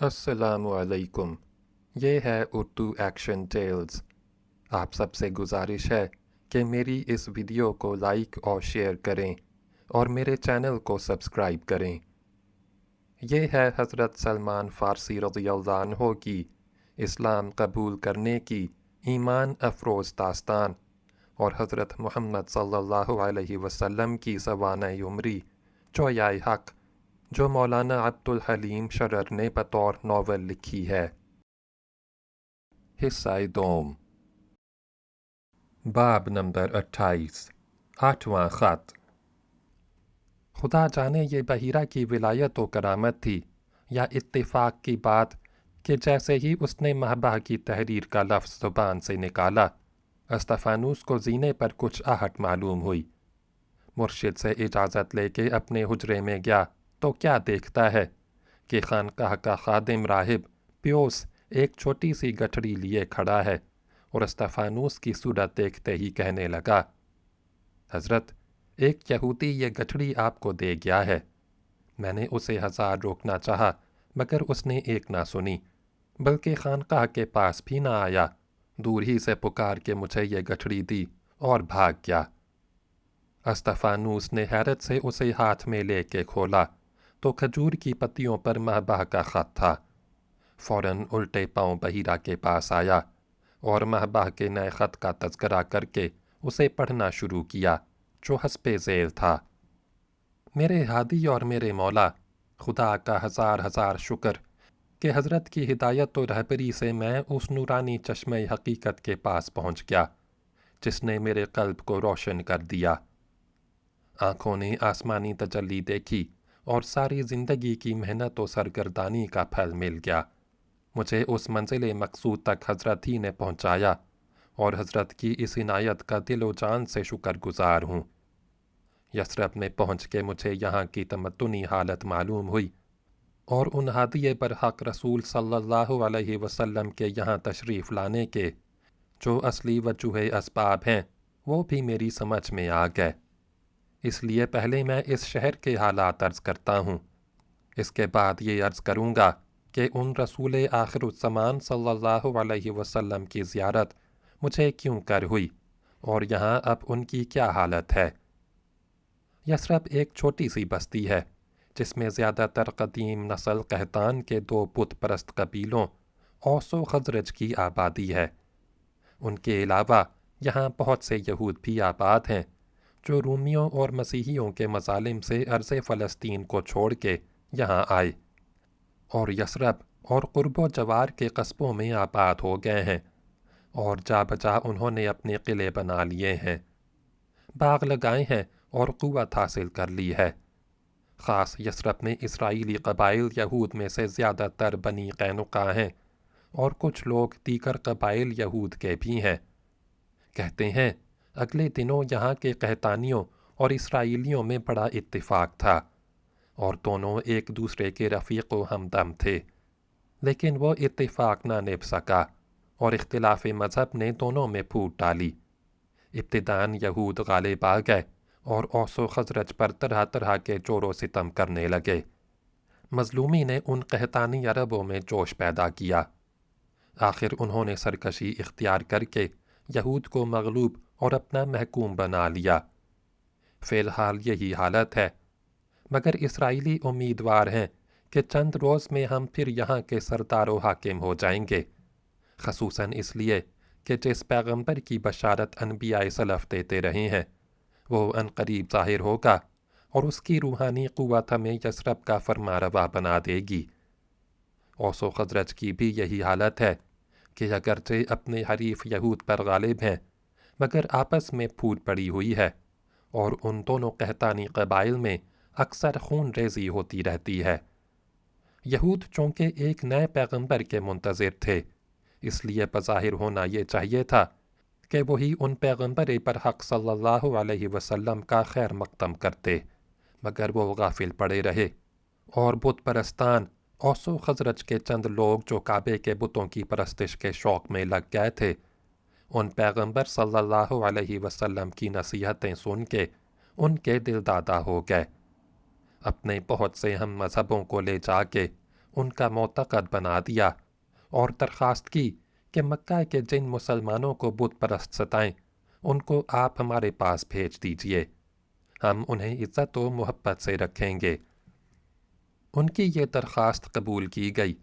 السلام علیکم۔ یہ ہے اردو ایکشن ٹیلز۔ آپ سب سے گزارش ہے کہ میری اس ویڈیو کو لائک اور شیئر کریں اور میرے چینل کو سبسکرائب کریں۔ یہ ہے حضرت سلمان فارسی رضی اللہ عنہ کی اسلام قبول کرنے کی ایمان افروز داستان اور حضرت محمد صلی اللہ علیہ وسلم کی سوانح عمری چویائے حق جو مولانا عبدالحلیم شرر نے بطور ناول لکھی ہے۔ حصہ دوم، باب نمبر 28، 8واں خط۔ خدا جانے یہ بحیرہ کی ولایت و کرامت تھی یا اتفاق کی بات کہ جیسے ہی اس نے مہبہ کی تحریر کا لفظ زبان سے نکالا، استفانوس کو زینے پر کچھ آہٹ معلوم ہوئی۔ مرشد سے اجازت لے کے اپنے حجرے میں گیا تو کیا دیکھتا ہے کہ خانقاہ کا خادم راہب پیوس ایک چھوٹی سی گٹھڑی لیے کھڑا ہے اور استفانوس کی صورت دیکھتے ہی کہنے لگا، حضرت، ایک یہودی یہ گٹھڑی آپ کو دے گیا ہے۔ میں نے اسے 1000 روکنا چاہا مگر اس نے ایک نہ سنی، بلکہ خانقاہ کے پاس بھی نہ آیا، دور ہی سے پکار کے مجھے یہ گٹھڑی دی اور بھاگ گیا۔ استفانوس نے حیرت سے اسے ہاتھ میں لے کے کھولا تو کھجور کی پتیوں پر مہبہ کا خط تھا۔ فوراً الٹے پاؤں بحیرہ کے پاس آیا اور مہبہ کے نئے خط کا تذکرہ کر کے اسے پڑھنا شروع کیا جو حسب ذیل تھا۔ میرے ہادی اور میرے مولا، خدا کا ہزار ہزار شکر کہ حضرت کی ہدایت و رہبری سے میں اس نورانی چشمہ حقیقت کے پاس پہنچ گیا جس نے میرے قلب کو روشن کر دیا۔ آنکھوں نے آسمانی تجلی دیکھی اور ساری زندگی کی محنت و سرگردانی کا پھل مل گیا۔ مجھے اس منزل مقصود تک حضرت ہی نے پہنچایا اور حضرت کی اس عنایت کا دل و جان سے شکر گزار ہوں۔ یثرب میں پہنچ کے مجھے یہاں کی تمدنی حالت معلوم ہوئی اور ان ہادی برحق رسول صلی اللہ علیہ وسلم کے یہاں تشریف لانے کے جو اصلی وجوہ اسباب ہیں وہ بھی میری سمجھ میں آ گئے۔ اس لیے پہلے میں اس شہر کے حالات عرض کرتا ہوں، اس کے بعد یہ عرض کروں گا کہ ان رسول آخر الزمان صلی اللہ علیہ وسلم کی زیارت مجھے کیوں کر ہوئی اور یہاں اب ان کی کیا حالت ہے۔ یثرب ایک چھوٹی سی بستی ہے جس میں زیادہ تر قدیم نسل قحطان کے 2 بت پرست قبیلوں اوس و خزرج کی آبادی ہے۔ ان کے علاوہ یہاں بہت سے یہود بھی آباد ہیں جو رومیوں اور مسیحیوں کے مظالم سے ارض فلسطین کو چھوڑ کے یہاں آئے اور یثرب اور قرب و جوار کے قصبوں میں آباد ہو گئے ہیں اور جا بجا انہوں نے اپنے قلعے بنا لیے ہیں، باغ لگائے ہیں اور قوت حاصل کر لی ہے۔ خاص یثرب میں اسرائیلی قبائل یہود میں سے زیادہ تر بنی قینقاع ہیں اور کچھ لوگ دیگر قبائل یہود کے بھی ہیں۔ کہتے ہیں اگلے دنوں یہاں کے قحطانیوں اور اسرائیلیوں میں بڑا اتفاق تھا اور دونوں ایک دوسرے کے رفیق و ہمدم تھے، لیکن وہ اتفاق نہ نبھ سکا اور اختلاف مذہب نے دونوں میں پھوٹ ڈالی۔ ابتداً یہود غالب آ گئے اور اوس و خزرج پر طرح طرح کے جور و ستم کرنے لگے۔ مظلومی نے ان قحطانی عربوں میں جوش پیدا کیا۔ آخر انہوں نے سرکشی اختیار کر کے یہود کو مغلوب اور اپنا محکوم بنا لیا۔ فی الحال یہی حالت ہے، مگر اسرائیلی امیدوار ہیں کہ چند روز میں ہم پھر یہاں کے سردار و حاکم ہو جائیں گے، خصوصاً اس لیے کہ جس پیغمبر کی بشارت انبیاء سلف دیتے رہے ہیں وہ عنقریب ظاہر ہوگا اور اس کی روحانی قوت ہمیں یثرب کا فرما روا بنا دے گی۔ اوس و خزرج کی بھی یہی حالت ہے کہ اگرچہ اپنے حریف یہود پر غالب ہیں مگر آپس میں پھوٹ پڑی ہوئی ہے اور ان دونوں قحطانی قبائل میں اکثر خون ریزی ہوتی رہتی ہے۔ یہود چونکہ ایک نئے پیغمبر کے منتظر تھے، اس لیے بظاہر ہونا یہ چاہیے تھا کہ وہی ان پیغمبر برحق صلی اللہ علیہ وسلم کا خیر مقدم کرتے، مگر وہ غافل پڑے رہے اور بت پرستان اوس و خزرج کے چند لوگ جو کعبے کے بتوں کی پرستش کے شوق میں لگ گئے تھے، ان پیغمبر صلی اللہ علیہ وسلم کی نصیحتیں سن کے ان کے دل دادا ہو گئے۔ اپنے بہت سے ہم مذہبوں کو لے جا کے ان کا معتقد بنا دیا اور درخواست کی کہ مکہ کے جن مسلمانوں کو بت پرست ستائیں ان کو آپ ہمارے پاس بھیج دیجئے، ہم انہیں عزت و محبت سے رکھیں گے۔ ان کی یہ درخواست قبول کی گئی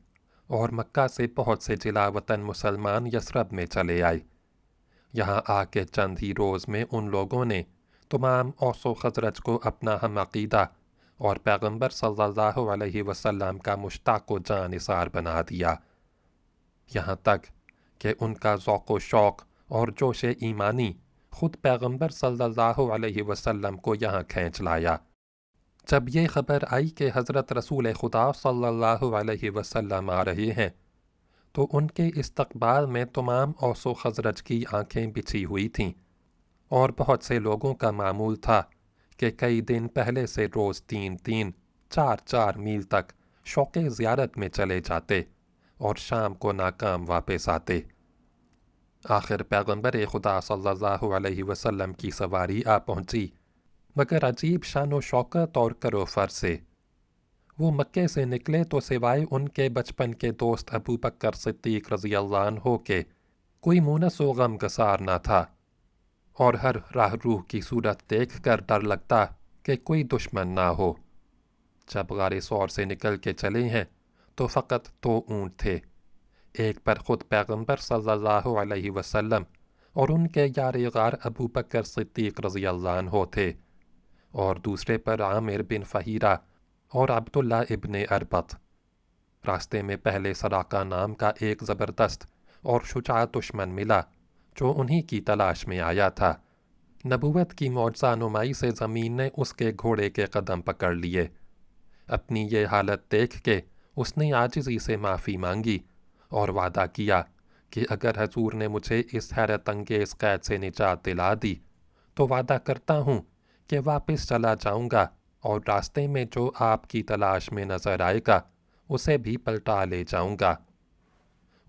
اور مکہ سے بہت سے جلا وطن مسلمان یثرب میں چلے آئے۔ یہاں آ کے چند ہی روز میں ان لوگوں نے تمام اوس و خزرج کو اپنا ہم عقیدہ اور پیغمبر صلی اللہ علیہ وسلم کا مشتاق و جاں نثار بنا دیا، یہاں تک کہ ان کا ذوق و شوق اور جوش ایمانی خود پیغمبر صلی اللہ علیہ وسلم کو یہاں کھینچ لایا۔ جب یہ خبر آئی کہ حضرت رسول خدا صلی اللہ علیہ وسلم آ رہے ہیں تو ان کے استقبال میں تمام اوس و خزرج کی آنکھیں بچھی ہوئی تھیں، اور بہت سے لوگوں کا معمول تھا کہ کئی دن پہلے سے روز 3 4 میل تک شوق زیارت میں چلے جاتے اور شام کو ناکام واپس آتے۔ آخر پیغمبر خدا صلی اللہ علیہ وسلم کی سواری آ پہنچی، مگر عجیب شان و شوکت اور کرو فر سے۔ وہ مکے سے نکلے تو سوائے ان کے بچپن کے دوست ابو بکر صدیق رضی اللہ عنہ کے کوئی مونس و غم گسار نہ تھا، اور ہر راہ روح کی صورت دیکھ کر ڈر لگتا کہ کوئی دشمن نہ ہو۔ جب غار ثور سے نکل کے چلے ہیں تو فقط 2 اونٹ تھے، ایک پر خود پیغمبر صلی اللہ علیہ وسلم اور ان کے یار غار ابو بکر صدیق رضی اللہ عنہ تھے، اور دوسرے پر عامر بن فہیرہ اور عبداللہ ابن اربط۔ راستے میں پہلے سراقہ نام کا ایک زبردست اور شجاع دشمن ملا جو انہی کی تلاش میں آیا تھا۔ نبوت کی معجزہ نمائی سے زمین نے اس کے گھوڑے کے قدم پکڑ لیے۔ اپنی یہ حالت دیکھ کے اس نے عاجزی سے معافی مانگی اور وعدہ کیا کہ اگر حضور نے مجھے اس حیرت انگیز قید سے نجات دلا دی تو وعدہ کرتا ہوں کہ واپس چلا جاؤں گا اور راستے میں جو آپ کی تلاش میں نظر آئے گا اسے بھی پلٹا لے جاؤں گا۔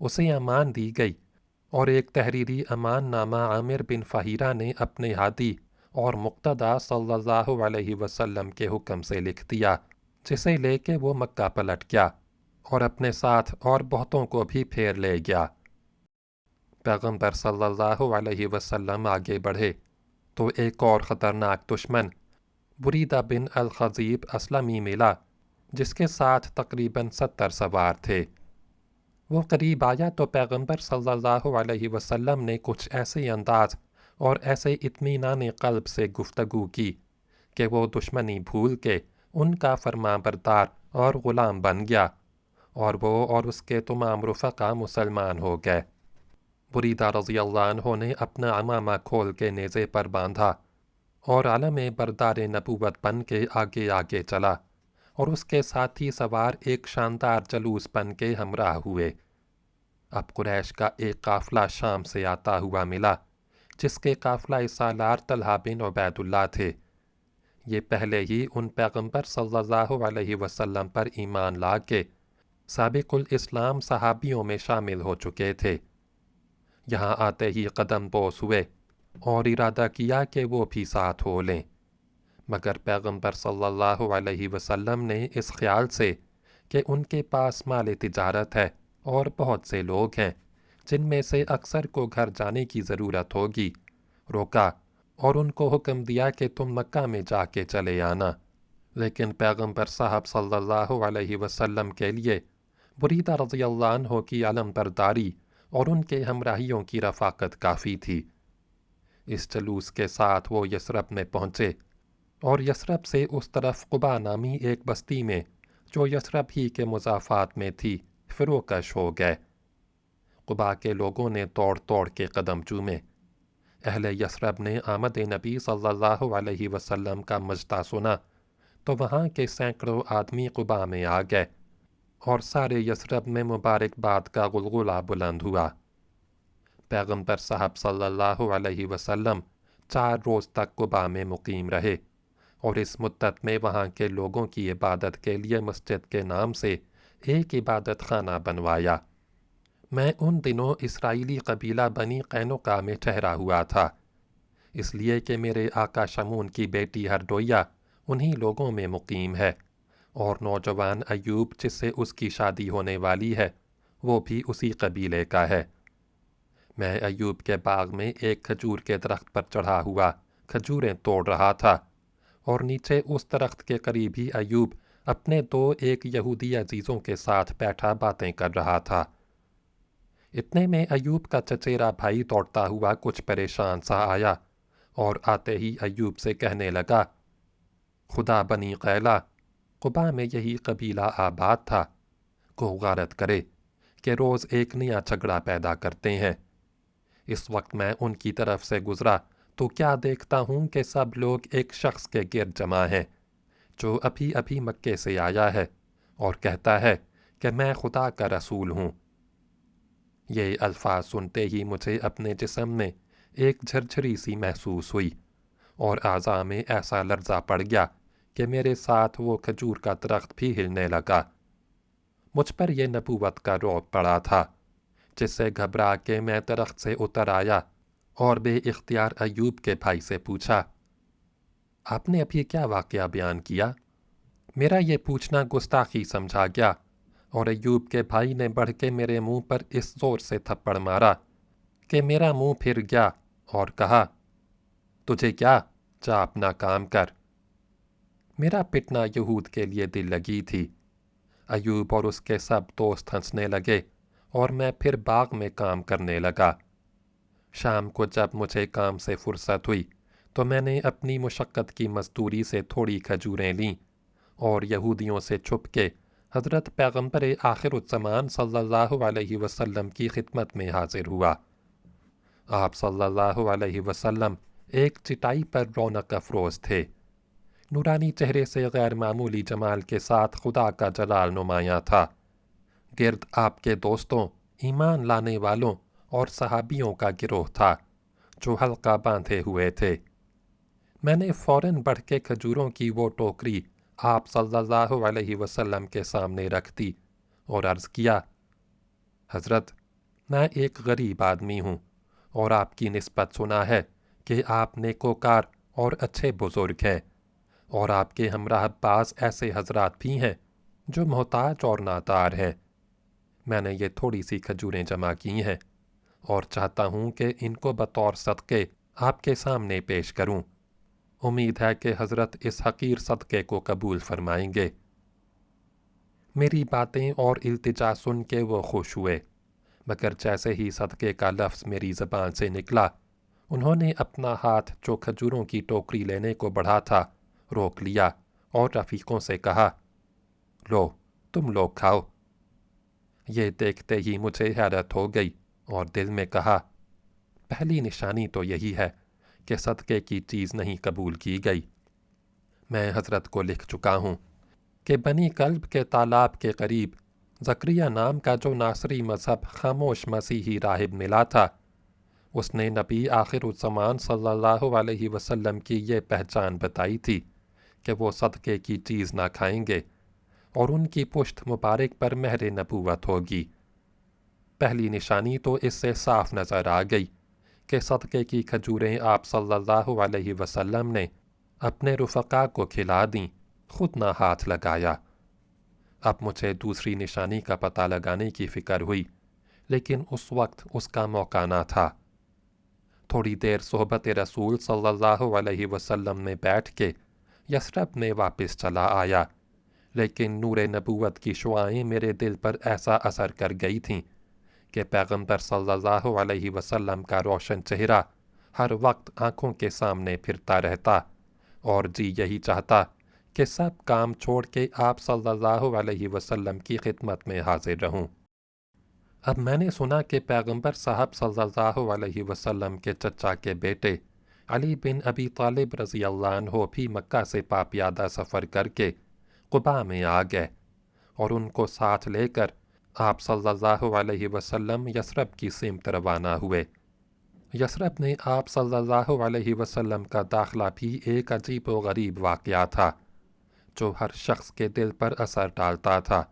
اسے امان دی گئی اور ایک تحریری امان نامہ عامر بن فہیرہ نے اپنے ہادی اور مقتدی صلی اللہ علیہ وسلم کے حکم سے لکھ دیا، جسے لے کے وہ مکہ پلٹ گیا اور اپنے ساتھ اور بہتوں کو بھی پھیر لے گیا۔ پیغمبر صلی اللہ علیہ وسلم آگے بڑھے تو ایک اور خطرناک دشمن بریدہ بن الخضیب اسلمی ملا، جس کے ساتھ تقریباً 70 سوار تھے۔ وہ قریب آیا تو پیغمبر صلی اللہ علیہ وسلم نے کچھ ایسے انداز اور ایسے اطمینان قلب سے گفتگو کی کہ وہ دشمنی بھول کے ان کا فرما بردار اور غلام بن گیا، اور وہ اور اس کے تمام رفقا مسلمان ہو گئے۔ بریدہ رضی اللہ عنہ نے اپنا عمامہ کھول کے نیزے پر باندھا اور علم بردار نبوت بن کے آگے آگے چلا، اور اس کے ساتھی سوار ایک شاندار جلوس بن کے ہمراہ ہوئے۔ اب قریش کا ایک قافلہ شام سے آتا ہوا ملا، جس کے قافلہ سالار طلحہ بن عبید اللہ تھے۔ یہ پہلے ہی ان پیغمبر صلی اللہ علیہ وسلم پر ایمان لا کے سابق الاسلام صحابیوں میں شامل ہو چکے تھے۔ یہاں آتے ہی قدم بوس ہوئے اور ارادہ کیا کہ وہ بھی ساتھ ہو لیں، مگر پیغمبر صلی اللہ علیہ وسلم نے اس خیال سے کہ ان کے پاس مال تجارت ہے اور بہت سے لوگ ہیں جن میں سے اکثر کو گھر جانے کی ضرورت ہوگی، روکا اور ان کو حکم دیا کہ تم مکہ میں جا کے چلے آنا۔ لیکن پیغمبر صاحب صلی اللہ علیہ وسلم کے لیے بریدہ رضی اللہ عنہ کی علم برداری اور ان کے ہمراہیوں کی رفاقت کافی تھی۔ اس جلوس کے ساتھ وہ یثرب میں پہنچے اور یثرب سے اس طرف قبا نامی ایک بستی میں جو یثرب ہی کے مضافات میں تھی فروکش ہو گئے۔ قبا کے لوگوں نے توڑ توڑ کے قدم چومے۔ اہل یثرب نے آمد نبی صلی اللہ علیہ وسلم کا مجدہ سنا تو وہاں کے سینکڑوں آدمی قبا میں آ گئے، اور سارے یثرب میں مبارکباد کا غلغلہ بلند ہوا۔ پیغمبر صاحب صلی اللہ علیہ وسلم 4 روز تک قبا میں مقیم رہے، اور اس مدت میں وہاں کے لوگوں کی عبادت کے لیے مسجد کے نام سے ایک عبادت خانہ بنوایا۔ میں ان دنوں اسرائیلی قبیلہ بنی قینقاع میں ٹھہرا ہوا تھا، اس لیے کہ میرے آقا شمون کی بیٹی ہردویہ انہی لوگوں میں مقیم ہے، اور نوجوان ایوب جس سے اس کی شادی ہونے والی ہے وہ بھی اسی قبیلے کا ہے۔ میں ایوب کے باغ میں ایک کھجور کے درخت پر چڑھا ہوا کھجوریں توڑ رہا تھا، اور نیچے اس درخت کے قریب ہی ایوب اپنے ایک یہودی عزیزوں کے ساتھ بیٹھا باتیں کر رہا تھا۔ اتنے میں ایوب کا چچیرا بھائی دوڑتا ہوا کچھ پریشان سا آیا، اور آتے ہی ایوب سے کہنے لگا، خدا بنی قیلا، قبا میں یہی قبیلہ آباد تھا، کو غارت کرے کہ روز ایک نیا جھگڑا پیدا کرتے ہیں۔ اس وقت میں ان کی طرف سے گزرا تو کیا دیکھتا ہوں کہ سب لوگ ایک شخص کے گرد جمع ہیں جو ابھی ابھی مکے سے آیا ہے اور کہتا ہے کہ میں خدا کا رسول ہوں۔ یہ الفاظ سنتے ہی مجھے اپنے جسم میں ایک جھرجھری سی محسوس ہوئی، اور اعضاء میں ایسا لرزہ پڑ گیا کہ میرے ساتھ وہ کھجور کا درخت بھی ہلنے لگا۔ مجھ پر یہ نبوت کا رعب پڑا تھا، جس سے گھبرا کے میں درخت سے اتر آیا اور بے اختیار ایوب کے بھائی سے پوچھا، آپ نے ابھی کیا واقعہ بیان کیا؟ میرا یہ پوچھنا گستاخی سمجھا گیا، اور ایوب کے بھائی نے بڑھ کے میرے منہ پر اس زور سے تھپڑ مارا کہ میرا منہ پھر گیا، اور کہا، تجھے کیا، جا اپنا کام کر۔ میرا پٹنا یہود کے لیے دل لگی تھی۔ ایوب اور اس کے سب دوست ہنسنے لگے، اور میں پھر باغ میں کام کرنے لگا۔ شام کو جب مجھے کام سے فرصت ہوئی تو میں نے اپنی مشقت کی مزدوری سے تھوڑی کھجوریں لیں، اور یہودیوں سے چھپ کے حضرت پیغمبر آخر الزمان صلی اللہ علیہ وسلم کی خدمت میں حاضر ہوا۔ آپ صلی اللہ علیہ وسلم ایک چٹائی پر رونق افروز تھے۔ نورانی چہرے سے غیر معمولی جمال کے ساتھ خدا کا جلال نمایاں تھا۔ گرد آپ کے دوستوں، ایمان لانے والوں اور صحابیوں کا گروہ تھا جو حلقہ باندھے ہوئے تھے۔ میں نے فوراً بڑھ کے کھجوروں کی وہ ٹوکری آپ صلی اللہ علیہ وسلم کے سامنے رکھ دی اور عرض کیا، حضرت، میں ایک غریب آدمی ہوں، اور آپ کی نسبت سنا ہے کہ آپ نیکوکار اور اچھے بزرگ ہیں، اور آپ کے ہمراہ بعض ایسے حضرات بھی ہیں جو محتاج اور نادار ہیں۔ میں نے یہ تھوڑی سی کھجوریں جمع کی ہیں، اور چاہتا ہوں کہ ان کو بطور صدقے آپ کے سامنے پیش کروں۔ امید ہے کہ حضرت اس حقیر صدقے کو قبول فرمائیں گے۔ میری باتیں اور التجا سن کے وہ خوش ہوئے، مگر جیسے ہی صدقے کا لفظ میری زبان سے نکلا، انہوں نے اپنا ہاتھ جو کھجوروں کی ٹوکری لینے کو بڑھا تھا روک لیا، اور رفیقوں سے کہا، لو، تم لوگ کھاؤ۔ یہ دیکھتے ہی مجھے حیرت ہو گئی، اور دل میں کہا، پہلی نشانی تو یہی ہے کہ صدقے کی چیز نہیں قبول کی گئی۔ میں حضرت کو لکھ چکا ہوں کہ بنی کلب کے تالاب کے قریب زکریا نام کا جو ناصری مذہب خاموش مسیحی راہب ملا تھا، اس نے نبی آخر الزمان صلی اللہ علیہ وسلم کی یہ پہچان بتائی تھی کہ وہ صدقے کی چیز نہ کھائیں گے، اور ان کی پشت مبارک پر مہر نبوت ہوگی۔ پہلی نشانی تو اس سے صاف نظر آ گئی کہ صدقے کی کھجوریں آپ صلی اللہ علیہ وسلم نے اپنے رفقا کو کھلا دیں، خود نہ ہاتھ لگایا۔ اب مجھے دوسری نشانی کا پتہ لگانے کی فکر ہوئی، لیکن اس وقت اس کا موقع نہ تھا۔ تھوڑی دیر صحبت رسول صلی اللہ علیہ وسلم میں بیٹھ کے یثرب میں واپس چلا آیا، لیکن نور نبوت کی شعائیں میرے دل پر ایسا اثر کر گئی تھیں کہ پیغمبر صلی اللہ علیہ وسلم کا روشن چہرہ ہر وقت آنکھوں کے سامنے پھرتا رہتا، اور جی یہی چاہتا کہ سب کام چھوڑ کے آپ صلی اللہ علیہ وسلم کی خدمت میں حاضر رہوں۔ اب میں نے سنا کہ پیغمبر صاحب صلی اللہ علیہ وسلم کے چچا کے بیٹے علی بن ابی طالب رضی اللہ عنہ بھی مکہ سے پاپیادہ سفر کر کے قباء میں آ گئے، اور ان کو ساتھ لے کر آپ صلی اللہ علیہ وسلم یثرب کی سمت روانہ ہوئے۔ یثرب میں آپ صلی اللہ علیہ وسلم کا داخلہ بھی ایک عجیب و غریب واقعہ تھا جو ہر شخص کے دل پر اثر ڈالتا تھا۔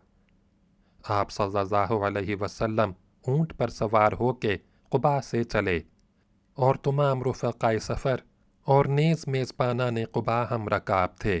آپ صلی اللہ علیہ وسلم اونٹ پر سوار ہو کے قباء سے چلے، اور تمام رفقائے سفر اور نیز میزبانان قباء ہم رکاب تھے۔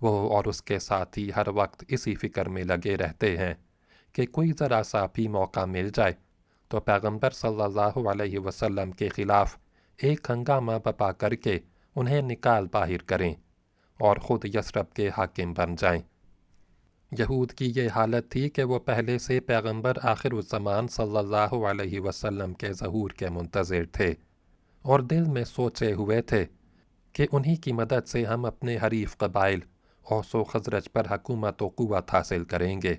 وہ اور اس کے ساتھی ہر وقت اسی فکر میں لگے رہتے ہیں کہ کوئی ذرا سا بھی موقع مل جائے تو پیغمبر صلی اللہ علیہ وسلم کے خلاف ایک ہنگامہ بپا کر کے انہیں نکال باہر کریں اور خود یثرب کے حاکم بن جائیں۔ یہود کی یہ حالت تھی کہ وہ پہلے سے پیغمبر آخر الزمان صلی اللہ علیہ وسلم کے ظہور کے منتظر تھے اور دل میں سوچے ہوئے تھے کہ انہی کی مدد سے ہم اپنے حریف قبائل اوس و خزرج پر حکومت و قوت حاصل کریں گے۔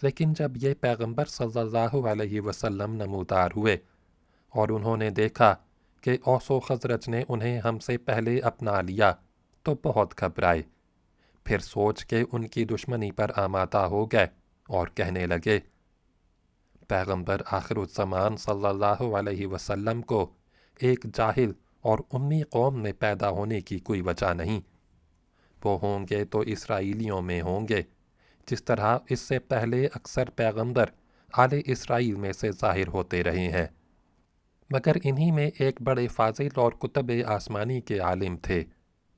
لیکن جب یہ پیغمبر صلی اللہ علیہ وسلم نمودار ہوئے اور انہوں نے دیکھا کہ اوس و خزرج نے انہیں ہم سے پہلے اپنا لیا تو بہت گھبرائے، پھر سوچ کے ان کی دشمنی پر آمادہ ہو گئے اور کہنے لگے، پیغمبر آخر الزمان صلی اللہ علیہ وسلم کو ایک جاہل اور امی قوم میں پیدا ہونے کی کوئی وجہ نہیں، وہ ہوں گے تو اسرائیلیوں میں ہوں گے، جس طرح اس سے پہلے اکثر پیغمبر آل اسرائیل میں سے ظاہر ہوتے رہے ہیں، مگر انہی میں ایک بڑے فاضل اور کتب آسمانی کے عالم تھے،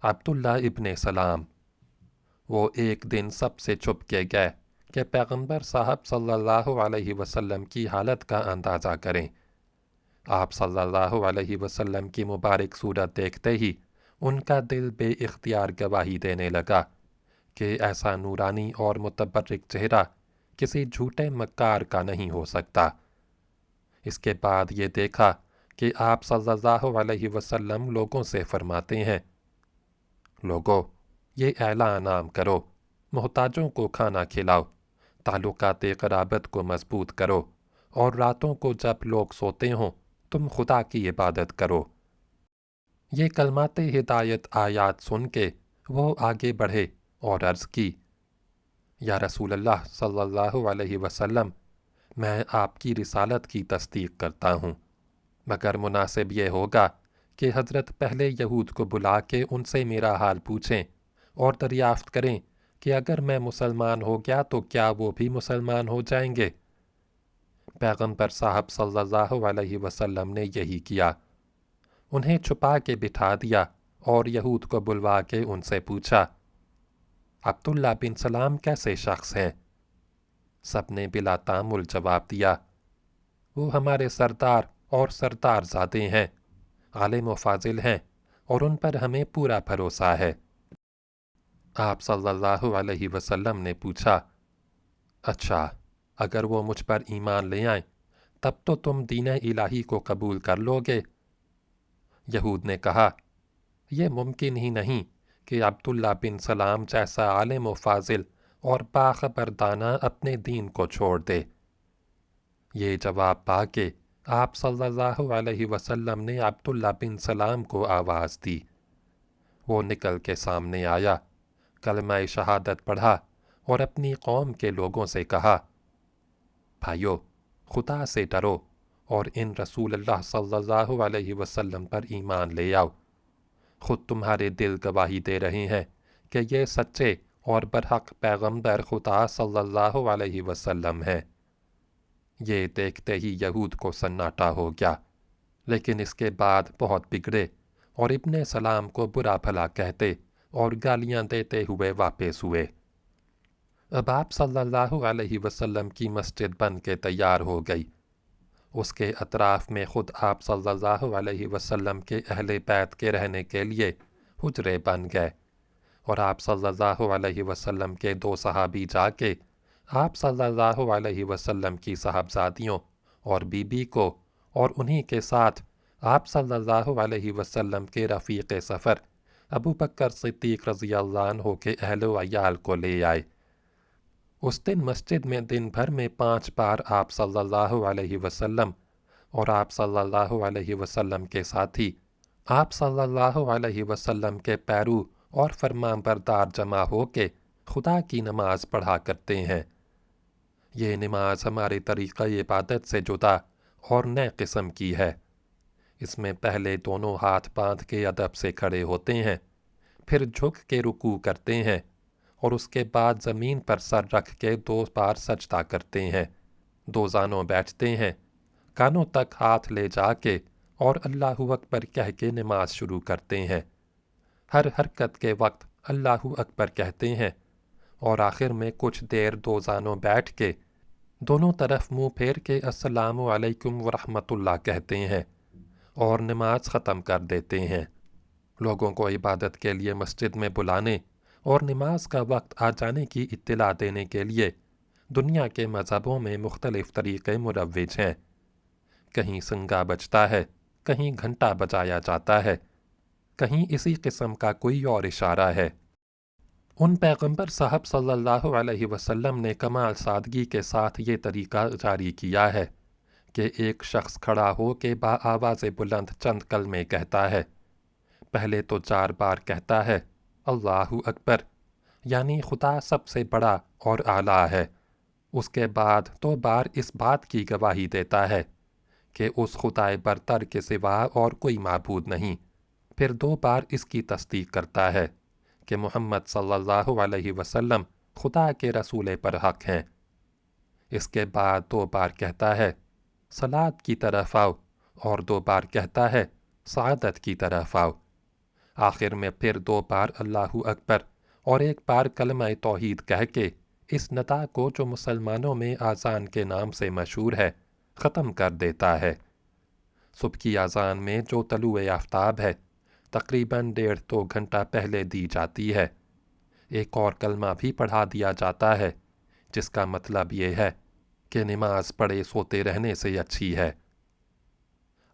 عبداللہ ابن سلام۔ وہ ایک دن سب سے چھپ کے گئے کہ پیغمبر صاحب صلی اللہ علیہ وسلم کی حالت کا اندازہ کریں۔ آپ صلی اللہ علیہ وسلم کی مبارک صورت دیکھتے ہی ان کا دل بے اختیار گواہی دینے لگا کہ ایسا نورانی اور متبرک چہرہ کسی جھوٹے مکار کا نہیں ہو سکتا۔ اس کے بعد یہ دیکھا کہ آپ صلی اللہ علیہ وسلم لوگوں سے فرماتے ہیں، لوگو یہ اعلان عام کرو، محتاجوں کو کھانا کھلاؤ، تعلقات قرابت کو مضبوط کرو، اور راتوں کو جب لوگ سوتے ہوں تم خدا کی عبادت کرو۔ یہ کلمات ہدایت آیات سن کے وہ آگے بڑھے اور عرض کی، یا رسول اللہ صلی اللہ علیہ وسلم، میں آپ کی رسالت کی تصدیق کرتا ہوں، مگر مناسب یہ ہوگا کہ حضرت پہلے یہود کو بلا کے ان سے میرا حال پوچھیں اور دریافت کریں کہ اگر میں مسلمان ہو گیا تو کیا وہ بھی مسلمان ہو جائیں گے۔ پیغمبر صاحب صلی اللہ علیہ وسلم نے یہی کیا، انہیں چھپا کے بٹھا دیا اور یہود کو بلوا کے ان سے پوچھا، عبداللہ بن سلام کیسے شخص ہیں؟ سب نے بلا تامل جواب دیا، وہ ہمارے سردار اور سردار زادے ہیں، عالم و فاضل ہیں اور ان پر ہمیں پورا بھروسہ ہے۔ آپ صلی اللہ علیہ وسلم نے پوچھا، اچھا اگر وہ مجھ پر ایمان لے آئیں تب تو تم دین الہی کو قبول کر لو گے؟ یہود نے کہا، یہ ممکن ہی نہیں کہ عبداللہ بن سلام جیسا عالم و فاضل اور باخبر دانا اپنے دین کو چھوڑ دے۔ یہ جواب پا کے آپ صلی اللہ علیہ وسلم نے عبداللہ بن سلام کو آواز دی۔ وہ نکل کے سامنے آیا، کلمہ شہادت پڑھا اور اپنی قوم کے لوگوں سے کہا، بھائیو خدا سے ڈرو اور ان رسول اللہ صلی اللہ علیہ وسلم پر ایمان لے آؤ۔ خود تمہارے دل گواہی دے رہے ہیں کہ یہ سچے اور برحق پیغمبر خدا صلی اللہ علیہ وسلم ہیں۔ یہ دیکھتے ہی یہود کو سناٹا ہو گیا، لیکن اس کے بعد بہت بگڑے اور ابن سلام کو برا بھلا کہتے اور گالیاں دیتے ہوئے واپس ہوئے۔ اب آپ صلی اللہ علیہ وسلم کی مسجد بن کے تیار ہو گئی، اس کے اطراف میں خود آپ صلی اللہ علیہ وسلم کے اہل بیت کے رہنے کے لیے حجرے بن گئے، اور آپ صلی اللہ علیہ وسلم کے 2 صحابی جا کے آپ صلی اللہ علیہ وسلم کی صاحبزادیوں اور بی بی کو اور انہی کے ساتھ آپ صلی اللہ علیہ وسلم کے رفیق سفر ابو بکر صدیق رضی اللہ عنہ کے اہل و عیال کو لے آئے۔ اس دن مسجد میں دن بھر میں 5 بار آپ صلی اللہ علیہ وسلم اور آپ صلی اللہ علیہ وسلم کے ساتھی آپ صلی اللہ علیہ وسلم کے پیرو اور فرمان بردار جمع ہو کے خدا کی نماز پڑھا کرتے ہیں۔ یہ نماز ہمارے طریقہ عبادت سے جدا اور نئے قسم کی ہے۔ اس میں پہلے دونوں ہاتھ باندھ کے ادب سے کھڑے ہوتے ہیں، پھر جھک کے رکوع کرتے ہیں اور اس کے بعد زمین پر سر رکھ کے 2 بار سجدہ کرتے ہیں، 2 زانوں بیٹھتے ہیں، کانوں تک ہاتھ لے جا کے اور اللہ اکبر کہہ کے نماز شروع کرتے ہیں۔ ہر حرکت کے وقت اللہ اکبر کہتے ہیں، اور آخر میں کچھ دیر دو زانوں بیٹھ کے دونوں طرف منہ پھیر کے السلام علیکم ورحمۃ اللہ کہتے ہیں اور نماز ختم کر دیتے ہیں۔ لوگوں کو عبادت کے لیے مسجد میں بلانے اور نماز کا وقت آ جانے کی اطلاع دینے کے لیے دنیا کے مذہبوں میں مختلف طریقے مروج ہیں۔ کہیں سنگا بجتا ہے، کہیں گھنٹا بجایا جاتا ہے، کہیں اسی قسم کا کوئی اور اشارہ ہے۔ ان پیغمبر صاحب صلی اللہ علیہ وسلم نے کمال سادگی کے ساتھ یہ طریقہ جاری کیا ہے کہ ایک شخص کھڑا ہو کے بآواز بلند چند کلمے کہتا ہے۔ پہلے تو 4 بار کہتا ہے اللہ اکبر، یعنی خدا سب سے بڑا اور اعلیٰ ہے۔ اس کے بعد 2 بار اس بات کی گواہی دیتا ہے کہ اس خدائے برتر کے سوا اور کوئی معبود نہیں۔ پھر 2 بار اس کی تصدیق کرتا ہے کہ محمد صلی اللہ علیہ وسلم خدا کے رسول پر حق ہیں۔ اس کے بعد 2 بار کہتا ہے صلاۃ کی طرف آؤ، اور 2 بار کہتا ہے سعادت کی طرف آؤ۔ آخر میں پھر 2 بار اللہ اکبر اور 1 بار کلمہ توحید کہہ کے اس ندا کو جو مسلمانوں میں اذان کے نام سے مشہور ہے ختم کر دیتا ہے۔ صبح کی اذان میں جو طلوع آفتاب ہے تقریباً 1.5-2 گھنٹہ پہلے دی جاتی ہے۔ ایک اور کلمہ بھی پڑھا دیا جاتا ہے جس کا مطلب یہ ہے کہ نماز پڑھے سوتے رہنے سے اچھی ہے۔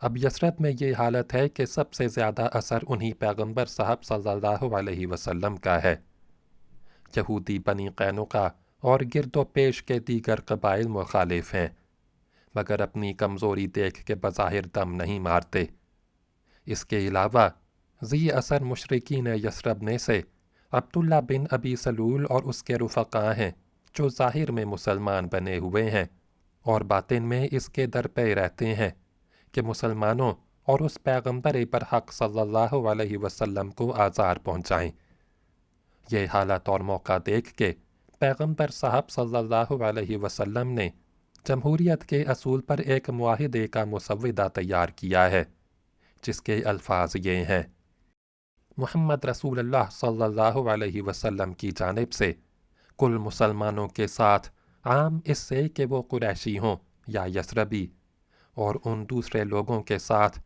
اب یثرب میں یہ حالت ہے کہ سب سے زیادہ اثر انہی پیغمبر صاحب صلی اللہ علیہ وسلم کا ہے۔ یہودی بنی قینقاع اور گرد و پیش کے دیگر قبائل مخالف ہیں، مگر اپنی کمزوری دیکھ کے بظاہر دم نہیں مارتے۔ اس کے علاوہ ذی اثر مشرکین یثرب میں سے عبداللہ بن ابی سلول اور اس کے رفقا ہیں جو ظاہر میں مسلمان بنے ہوئے ہیں اور باطن میں اس کے در پہ رہتے ہیں کہ مسلمانوں اور اس پیغمبر برحق صلی اللہ علیہ وسلم کو آزار پہنچائیں۔ یہ حالت اور موقع دیکھ کے پیغمبر صاحب صلی اللہ علیہ وسلم نے جمہوریت کے اصول پر ایک معاہدے کا مسودہ تیار کیا ہے جس کے الفاظ یہ ہیں: محمد رسول اللہ صلی اللہ علیہ وسلم کی جانب سے کل مسلمانوں کے ساتھ عام اس سے کہ وہ قریشی ہوں یا یثربی، اور ان دوسرے لوگوں کے ساتھ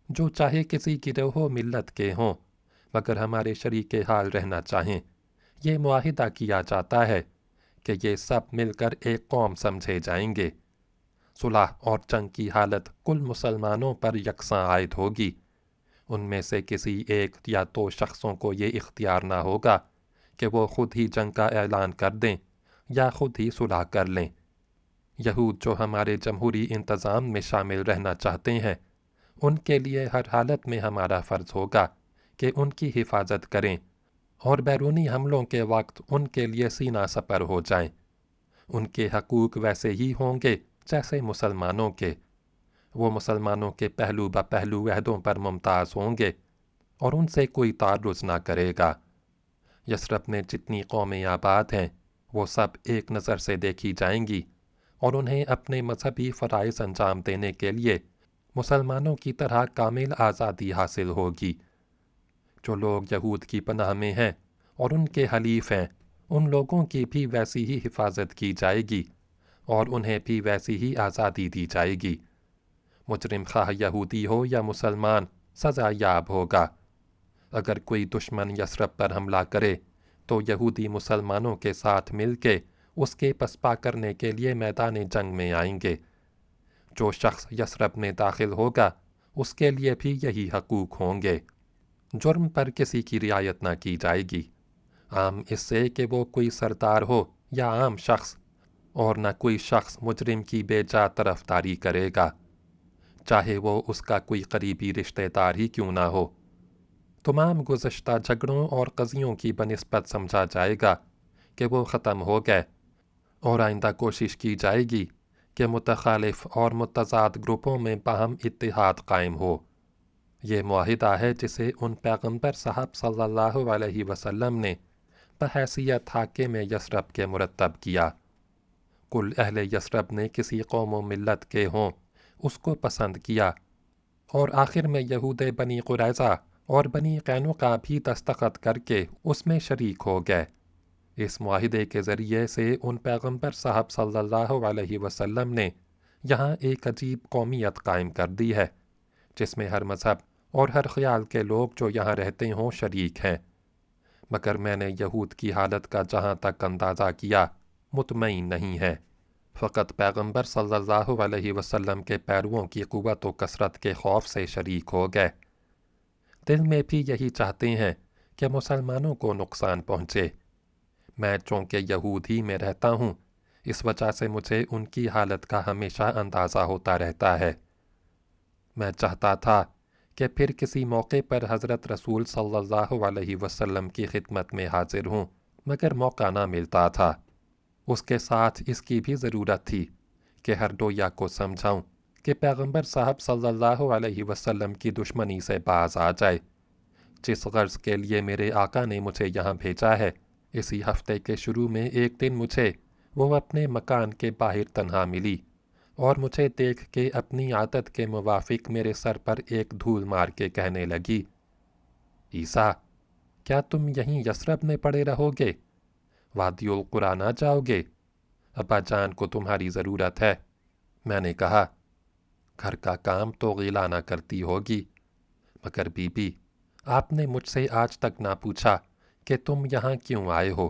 جو چاہے کسی گروہ و ملت کے ہوں مگر ہمارے شریک حال رہنا چاہیں، یہ معاہدہ کیا جاتا ہے کہ یہ سب مل کر ایک قوم سمجھے جائیں گے۔ صلح اور جنگ کی حالت کل مسلمانوں پر یکساں عائد ہوگی۔ ان میں سے کسی 1 یا 2 شخصوں کو یہ اختیار نہ ہوگا کہ وہ خود ہی جنگ کا اعلان کر دیں یا خود ہی صلح کر لیں۔ یہود جو ہمارے جمہوری انتظام میں شامل رہنا چاہتے ہیں، ان کے لیے ہر حالت میں ہمارا فرض ہوگا کہ ان کی حفاظت کریں اور بیرونی حملوں کے وقت ان کے لیے سینہ سپر ہو جائیں۔ ان کے حقوق ویسے ہی ہوں گے جیسے مسلمانوں کے۔ وہ مسلمانوں کے پہلو بہ پہلو عہدوں پر ممتاز ہوں گے اور ان سے کوئی تعرض نہ کرے گا۔ یثرب میں جتنی قومیں آباد ہیں وہ سب ایک نظر سے دیکھی جائیں گی اور انہیں اپنے مذہبی فرائض انجام دینے کے لیے مسلمانوں کی طرح کامل آزادی حاصل ہوگی۔ جو لوگ یہود کی پناہ میں ہیں اور ان کے حلیف ہیں، ان لوگوں کی بھی ویسی ہی حفاظت کی جائے گی اور انہیں بھی ویسی ہی آزادی دی جائے گی۔ مجرم خواہ یہودی ہو یا مسلمان سزا یاب ہوگا۔ اگر کوئی دشمن یثرب پر حملہ کرے تو یہودی مسلمانوں کے ساتھ مل کے اس کے پسپا کرنے کے لیے میدان جنگ میں آئیں گے۔ جو شخص یثرب میں داخل ہوگا اس کے لیے بھی یہی حقوق ہوں گے۔ جرم پر کسی کی رعایت نہ کی جائے گی، عام اس سے کہ وہ کوئی سردار ہو یا عام شخص، اور نہ کوئی شخص مجرم کی بے جا طرفداری کرے گا، چاہے وہ اس کا کوئی قریبی رشتہ دار ہی کیوں نہ ہو۔ تمام گزشتہ جھگڑوں اور قضیوں کی بنسبت سمجھا جائے گا کہ وہ ختم ہو گئے، اور آئندہ کوشش کی جائے گی کہ متخالف اور متضاد گروپوں میں باہم اتحاد قائم ہو۔ یہ معاہدہ ہے جسے ان پیغمبر صاحب صلی اللہ علیہ وسلم نے بحیثیت حاکم یثرب کے مرتب کیا۔ کل اہل یثرب نے کسی قوم و ملت کے ہوں اس کو پسند کیا، اور آخر میں یہود بنی قریظہ اور بنی قینقاع بھی دستخط کر کے اس میں شریک ہو گئے۔ اس معاہدے کے ذریعے سے ان پیغمبر صاحب صلی اللہ علیہ وسلم نے یہاں ایک عجیب قومیت قائم کر دی ہے، جس میں ہر مذہب اور ہر خیال کے لوگ جو یہاں رہتے ہوں شریک ہیں۔ مگر میں نے یہود کی حالت کا جہاں تک اندازہ کیا مطمئن نہیں ہے، فقط پیغمبر صلی اللہ علیہ وسلم کے پیرووں کی قوت و کثرت کے خوف سے شریک ہو گئے۔ دل میں بھی یہی چاہتے ہیں کہ مسلمانوں کو نقصان پہنچے۔ میں چونکہ یہود ہی میں رہتا ہوں، اس وجہ سے مجھے ان کی حالت کا ہمیشہ اندازہ ہوتا رہتا ہے۔ میں چاہتا تھا کہ پھر کسی موقع پر حضرت رسول صلی اللہ علیہ وسلم کی خدمت میں حاضر ہوں، مگر موقع نہ ملتا تھا۔ اس کے ساتھ اس کی بھی ضرورت تھی کہ ہر دویا کو سمجھاؤں کہ پیغمبر صاحب صلی اللہ علیہ وسلم کی دشمنی سے باز آ جائے۔ جس غرض کے لیے میرے آقا نے مجھے یہاں بھیجا ہے، اسی ہفتے کے شروع میں ایک دن مجھے وہ اپنے مکان کے باہر تنہا ملی اور مجھے دیکھ کے اپنی عادت کے موافق میرے سر پر ایک دھول مار کے کہنے لگی، عیسیٰ، کیا تم یہیں یثرب میں پڑے رہو گے؟ وادی القریٰ نہ جاؤ گے؟ ابا جان کو تمہاری ضرورت ہے۔ میں نے کہا، گھر کا کام تو غیلا نہ کرتی ہوگی، مگر بی بی، آپ نے مجھ سے آج تک نہ پوچھا کہ تم یہاں کیوں آئے ہو۔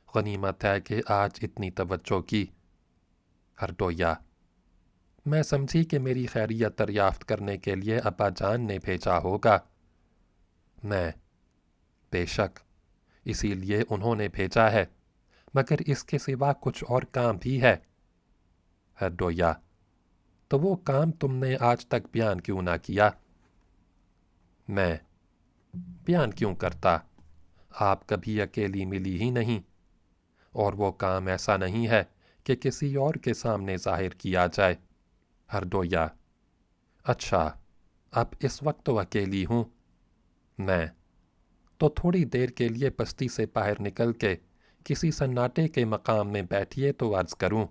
غنیمت ہے کہ آج اتنی توجہ کی۔ ہردویا، میں سمجھی کہ میری خیریت دریافت کرنے کے لیے ابا جان نے بھیجا ہوگا۔ میں، بے شک، اسی لیے انہوں نے بھیجا ہے، مگر اس کے سوا کچھ اور کام بھی ہے۔ ہردویا، تو وہ کام تم نے آج تک بیان کیوں نہ کیا؟ میں، بیان کیوں کرتا؟ آپ کبھی اکیلی ملی ہی نہیں، اور وہ کام ایسا نہیں ہے کہ کسی اور کے سامنے ظاہر کیا جائے۔ ہردویا، اچھا، اب اس وقت تو اکیلی ہوں۔ میں، تو تھوڑی دیر کے لیے بستی سے باہر نکل کے کسی سناٹے کے مقام میں بیٹھیے تو عرض کروں۔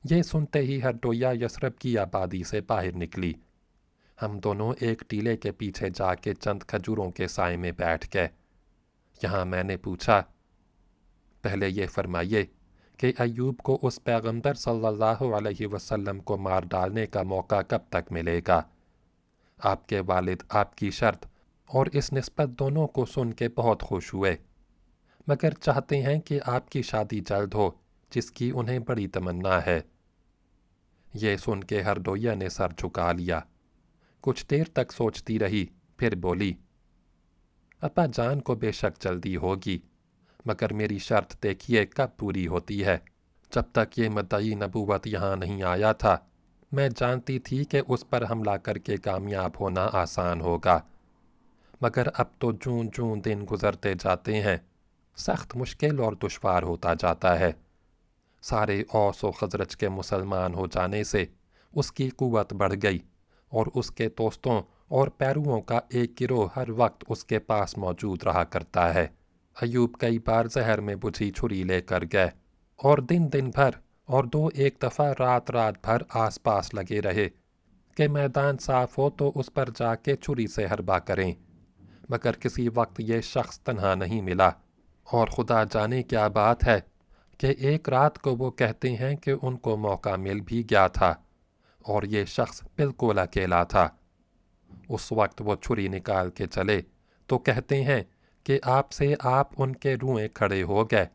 یہ سنتے ہی ہردویا یثرب کی آبادی سے باہر نکلی۔ ہم دونوں ایک ٹیلے کے پیچھے جا کے چند کھجوروں کے سائے میں بیٹھ گئے۔ یہاں میں نے پوچھا، پہلے یہ فرمائیے کہ ایوب کو اس پیغمبر صلی اللہ علیہ وسلم کو مار ڈالنے کا موقع کب تک ملے گا؟ آپ کے والد آپ کی شرط اور اس نسبت دونوں کو سن کے بہت خوش ہوئے، مگر چاہتے ہیں کہ آپ کی شادی جلد ہو، جس کی انہیں بڑی تمنا ہے۔ یہ سن کے ہردویا نے سر جھکا لیا، کچھ دیر تک سوچتی رہی، پھر بولی، ابا جان کو بے شک جلدی ہوگی، مگر میری شرط دیکھیے کب پوری ہوتی ہے۔ جب تک یہ مدعی نبوت یہاں نہیں آیا تھا، میں جانتی تھی کہ اس پر حملہ کر کے کامیاب ہونا آسان ہوگا، مگر اب تو جون جون دن گزرتے جاتے ہیں، سخت مشکل اور دشوار ہوتا جاتا ہے۔ سارے اوس و خزرج کے مسلمان ہو جانے سے اس کی قوت بڑھ گئی، اور اس کے دوستوں اور پیرووں کا ایک گروہ ہر وقت اس کے پاس موجود رہا کرتا ہے۔ ایوب کئی بار زہر میں بجھی چھری لے کر گئے، اور دن بھر اور دو ایک دفعہ رات بھر آس پاس لگے رہے کہ میدان صاف ہو تو اس پر جا کے چھری سے حربہ کریں، مگر کسی وقت یہ شخص تنہا نہیں ملا، اور خدا جانے کیا بات ہے کہ ایک رات کو وہ کہتے ہیں کہ ان کو موقع مل بھی گیا تھا، اور یہ شخص بالکل اکیلا تھا۔ اس وقت وہ چھری نکال کے چلے تو کہتے ہیں کہ آپ ان کے روئیں کھڑے ہو گئے،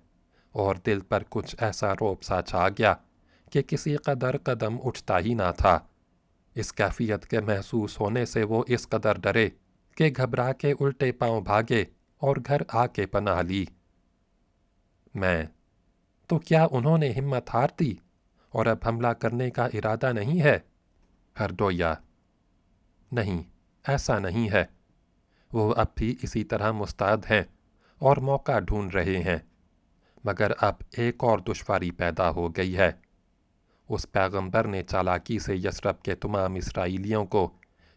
اور دل پر کچھ ایسا رعب سا چھا گیا کہ کسی قدر قدم اٹھتا ہی نہ تھا۔ اس کیفیت کے محسوس ہونے سے وہ اس قدر ڈرے کہ گھبرا کے الٹے پاؤں بھاگے اور گھر آ کے پناہ لی۔ میں، تو کیا انہوں نے ہمت ہار دی اور اب حملہ کرنے کا ارادہ نہیں ہے؟ ہردویا، نہیں، ایسا نہیں ہے، وہ اب بھی اسی طرح مستعد ہیں اور موقع ڈھونڈ رہے ہیں، مگر اب ایک اور دشواری پیدا ہو گئی ہے۔ اس پیغمبر نے چالاکی سے یثرب کے تمام اسرائیلیوں کو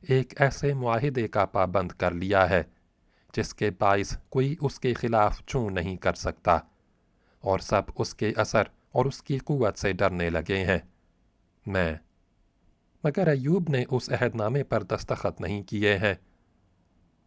ایک ایسے معاہدے کا پابند کر لیا ہے جس کے باعث کوئی اس کے خلاف چوں نہیں کر سکتا، اور سب اس کے اثر اور اس کی قوت سے ڈرنے لگے ہیں۔ مگر ایوب نے اس عہد نامے پر دستخط نہیں کیے ہیں۔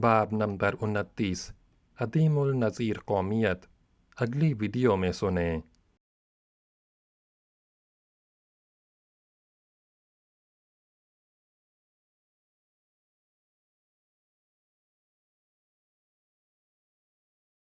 باب نمبر 29 عدیم النظیر قومیت اگلی ویڈیو میں سنیں۔